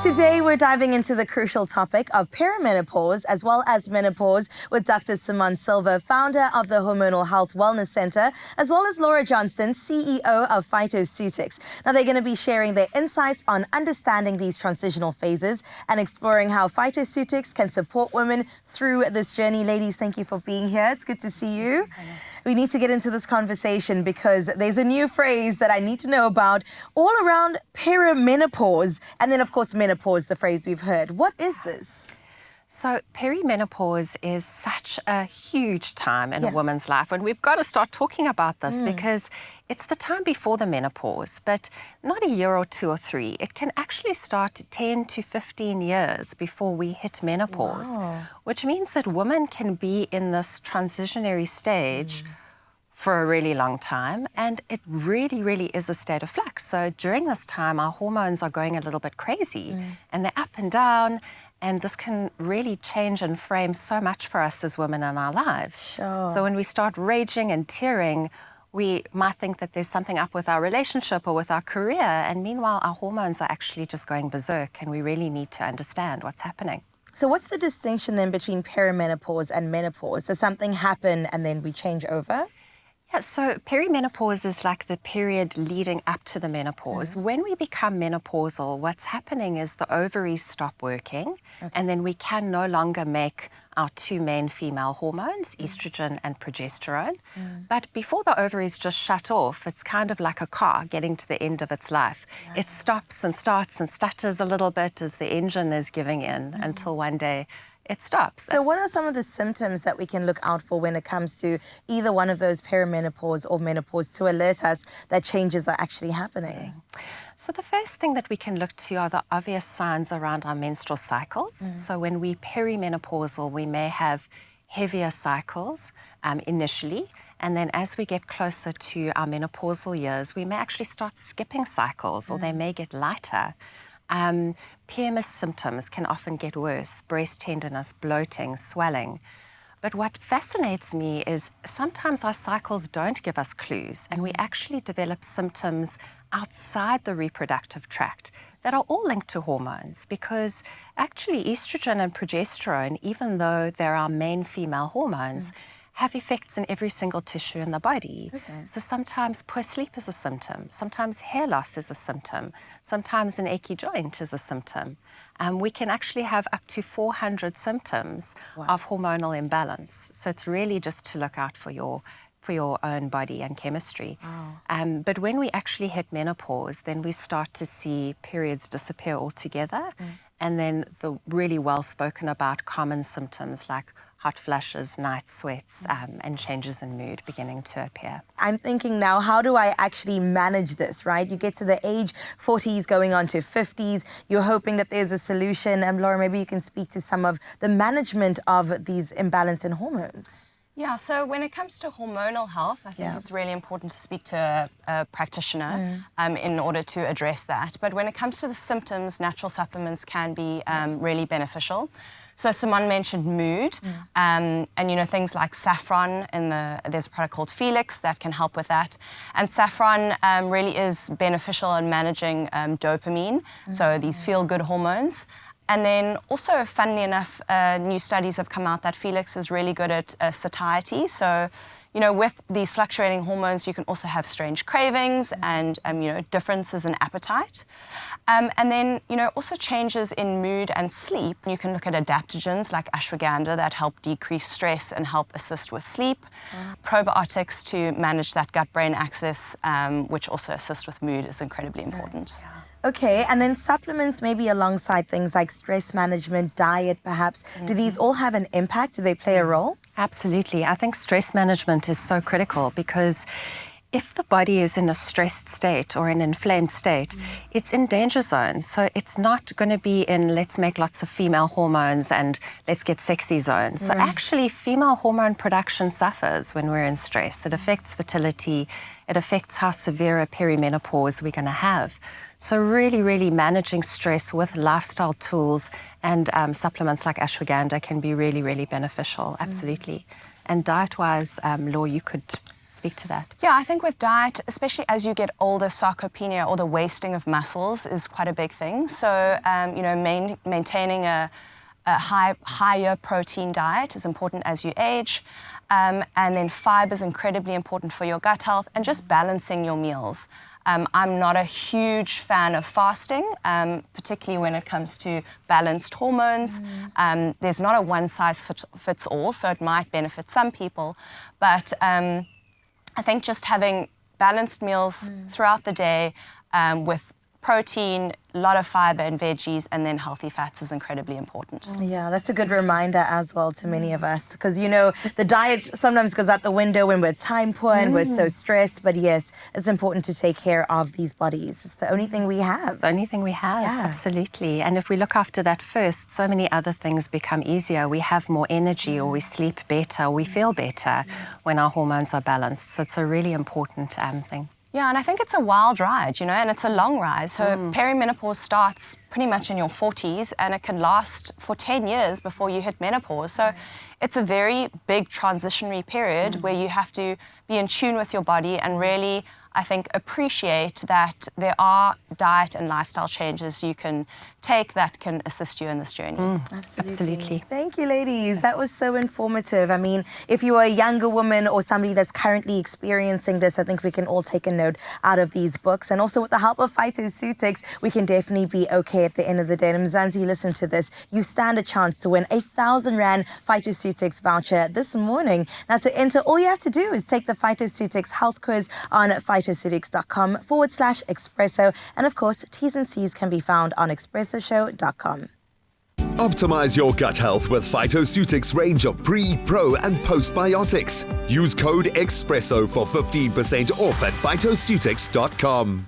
Today, we're diving into the crucial topic of perimenopause as well as menopause with Dr. Simone Silva, founder of the Hormonal Health Wellness Center, as well as Laura Johnston, CEO of PHYTOCEUTICS. Now, they're going to be sharing their insights on understanding these transitional phases and exploring how PHYTOCEUTICS can support women through this journey. Ladies, thank you for being here. It's good to see you. We need to get into this conversation because there's a new phrase that I need to know about all around perimenopause. And then, of course, menopause, the phrase we've heard. What is this? So perimenopause is such a huge time in a woman's life, and we've got to start talking about this because it's the time before the menopause, but not a year or two or three. It can actually start 10 to 15 years before we hit menopause, which means that women can be in this transitionary stage for a really long time, and it really, really is a state of flux. So during this time, our hormones are going a little bit crazy, and they're up and down, and this can really change and frame so much for us as women in our lives. So when we start raging and tearing, we might think that there's something up with our relationship or with our career, and meanwhile, our hormones are actually just going berserk, and we really need to understand what's happening. So what's the distinction then between perimenopause and menopause? Does something happen and then we change over? Yeah, so perimenopause is like the period leading up to the menopause. When we become menopausal, what's happening is the ovaries stop working, and then we can no longer make our two main female hormones, estrogen and progesterone. But before the ovaries just shut off, it's kind of like a car getting to the end of its life. It stops and starts and stutters a little bit as the engine is giving in until one day it stops. So what are some of the symptoms that we can look out for when it comes to either one of those perimenopause or menopause to alert us that changes are actually happening? So the first thing that we can look to are the obvious signs around our menstrual cycles. So when we're perimenopausal, we may have heavier cycles initially, and then as we get closer to our menopausal years, we may actually start skipping cycles, or they may get lighter. PMS symptoms can often get worse: breast tenderness, bloating, swelling. But what fascinates me is sometimes our cycles don't give us clues, and we actually develop symptoms outside the reproductive tract that are all linked to hormones, because actually estrogen and progesterone, even though they're our main female hormones, have effects in every single tissue in the body. So sometimes poor sleep is a symptom, sometimes hair loss is a symptom, sometimes an achy joint is a symptom. We can actually have up to 400 symptoms of hormonal imbalance. So it's really just to look out for your own body and chemistry. But when we actually hit menopause, then we start to see periods disappear altogether, and then the really well spoken about common symptoms like hot flushes, night sweats, and changes in mood beginning to appear. I'm thinking now, how do I actually manage this, right? You get to the age 40s going on to 50s, you're hoping that there's a solution. Laura, maybe you can speak to some of the management of these imbalance in hormones. Yeah, so when it comes to hormonal health, I think it's really important to speak to a practitioner in order to address that. But when it comes to the symptoms, natural supplements can be really beneficial. So Simone mentioned mood, and you know, things like saffron, there's a product called Felix that can help with that. And saffron really is beneficial in managing dopamine, so these feel-good hormones. And then also, funnily enough, new studies have come out that Felix is really good at satiety. So, you know, with these fluctuating hormones, you can also have strange cravings and, you know, differences in appetite. And then, you know, also changes in mood and sleep. You can look at adaptogens like ashwagandha that help decrease stress and help assist with sleep. Probiotics to manage that gut-brain axis, which also assist with mood, is incredibly important. Okay, and then supplements maybe alongside things like stress management, diet perhaps. Do these all have an impact? Do they play a role? Absolutely. I think stress management is so critical, because if the body is in a stressed state or an inflamed state, it's in danger zone. So it's not going to be in let's make lots of female hormones and let's get sexy zone. So actually female hormone production suffers when we're in stress. It affects fertility. It affects how severe a perimenopause we're going to have. So really, really managing stress with lifestyle tools and supplements like ashwagandha can be really, really beneficial. Absolutely. And diet-wise, Laura, you could Speak to that. Yeah, I think with diet, especially as you get older, sarcopenia or the wasting of muscles is quite a big thing. So, maintaining a higher protein diet is important as you age. And then fiber is incredibly important for your gut health, and just balancing your meals. I'm not a huge fan of fasting, particularly when it comes to balanced hormones. There's not a one-size-fits-all, so it might benefit some people. But I think just having balanced meals throughout the day with protein, a lot of fiber and veggies, and then healthy fats is incredibly important. Yeah, that's a good reminder as well to many of us, because, you know, the diet sometimes goes out the window when we're time poor and we're so stressed. But yes, it's important to take care of these bodies. It's the only thing we have. It's the only thing we have, absolutely. And if we look after that first, so many other things become easier. We have more energy, or we sleep better, or we feel better when our hormones are balanced. So it's a really important thing. Yeah, and I think it's a wild ride, you know, and it's a long ride. So perimenopause starts pretty much in your 40s, and it can last for 10 years before you hit menopause. So it's a very big transitionary period where you have to be in tune with your body and really, I think, appreciate that there are diet and lifestyle changes you can take that can assist you in this journey. Absolutely. Thank you, ladies. That was so informative. I mean, if you are a younger woman or somebody that's currently experiencing this, I think we can all take a note out of these books. And also with the help of PHYTOCEUTICS, we can definitely be okay at the end of the day. And Mzansi, listen to this. You stand a chance to win a 1,000 Rand PHYTOCEUTICS voucher this morning. Now, to enter, all you have to do is take the PHYTOCEUTICS health quiz on PHYTOCEUTICS.com/Expresso. And of course, T's and C's can be found on expressoshow.com. Optimize your gut health with PHYTOCEUTICS range of pre, pro, and postbiotics. Use code EXPRESSO for 15% off at PHYTOCEUTICS.com.